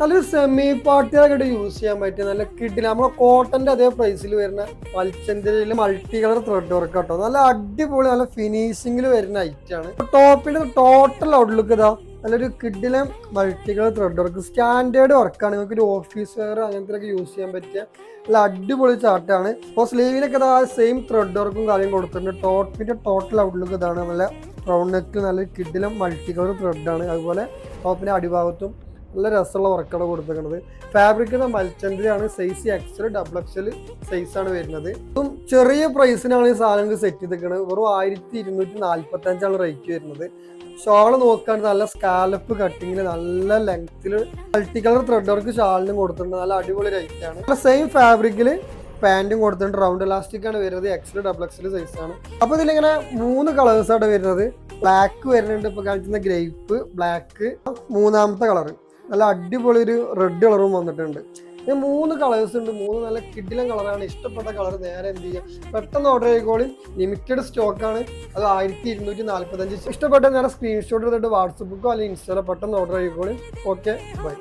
നല്ലൊരു semi പാർട്ടികളൊക്കെ use ചെയ്യാൻ പറ്റിയ നല്ല കിട്ടില്ല നമ്മളെ കോട്ടന്റെ അതേ പ്രൈസിൽ വരുന്ന മൽച്ചന്തിരിയിൽ മൾട്ടി കളർ ത്രെഡ് വർക്ക് കേട്ടോ. നല്ല അടിപൊളി നല്ല ഫിനിഷിങ്ങിൽ വരുന്ന ഐറ്റം ആണ്. ടോപ്പിന്റെ ടോട്ടൽ ഔട്ട്ലുക്ക് ഇതാ നല്ലൊരു കിഡിലെ multi colour thread work standard വർക്കാണ്. നിങ്ങൾക്ക് ഒരു ഓഫീസ് വെയർ അങ്ങനത്തെ യൂസ് ചെയ്യാൻ പറ്റിയ നല്ല അടിപൊളി ചാർട്ടാണ്. അപ്പോൾ സ്ലീവിനൊക്കെ ഇതാ സെയിം ത്രെഡ് വർക്കും കാര്യം കൊടുത്തിട്ടുണ്ട്. ടോപ്പിന്റെ ടോട്ടൽ ഔട്ട്ലുക്ക് ഇതാണ്. നല്ല റൗണ്ട് നെക്ക് നല്ല കിഡിലും മൾട്ടി കളർ ത്രെഡാണ്. അതുപോലെ ടോപ്പിന്റെ അടിഭാഗത്തും നല്ല രസമുള്ള വർക്കാണ് കൊടുത്തിരിക്കുന്നത്. ഫാബ്രിക് മൽച്ചന്തിരിയാണ്. സൈസ് എക്സൽ ഡബിൾ എക്സൽ സൈസാണ് വരുന്നത്. ഇപ്പം ചെറിയ പ്രൈസിനാണ് ഈ സാധനങ്ങൾ സെറ്റ് ചെയ്തിരിക്കുന്നത്. വെറും 1245 റേറ്റ് വരുന്നത്. ഷാള് നോക്കുകയാണെങ്കിൽ നല്ല സ്കാലപ്പ് കട്ടിങ്ങിൽ നല്ല ലെങ്ത്തിൽ മൾട്ടി കളർ ത്രെഡ് വർക്ക് ഷാളിനും കൊടുത്തിട്ടുണ്ട്. നല്ല അടിപൊളി റേറ്റാണ്. സെയിം ഫാബ്രിക്കിൽ പാൻറ്റും കൊടുത്തിട്ടുണ്ട്. റൗണ്ട് ഇലാസ്റ്റിക് ആണ് വരുന്നത്. എക്സൽ ഡബിൾ എക്സൽ സൈസാണ്. അപ്പോൾ ഇതിലിങ്ങനെ 3 കളേഴ്സാണ് വരുന്നത്. ബ്ലാക്ക് വരുന്നുണ്ട്, ഇപ്പോൾ കാണിക്കുന്ന ഗ്രേപ്പ് ബ്ലാക്ക്, മൂന്നാമത്തെ കളർ നല്ല അടിപൊളി ഒരു റെഡ് കളറും വന്നിട്ടുണ്ട്. ഇത് 3 കളേഴ്സ് ഉണ്ട്. 3 നല്ല കിഡിലും കളറാണ്. ഇഷ്ടപ്പെട്ട കളർ നേരെ എന്ത് ചെയ്യുക, പെട്ടെന്ന് ഓർഡർ ചെയ്തോളി. ലിമിറ്റഡ് സ്റ്റോക്കാണ്. അത് 1245. ഇഷ്ടപ്പെട്ട നേരെ സ്ക്രീൻഷോട്ട് എടുത്തിട്ട് വാട്സപ്പിക്കോ അല്ലെങ്കിൽ ഇൻസ്റ്റയിലോ പെട്ടെന്ന് ഓർഡർ ചെയ്തോളി. Okay, by.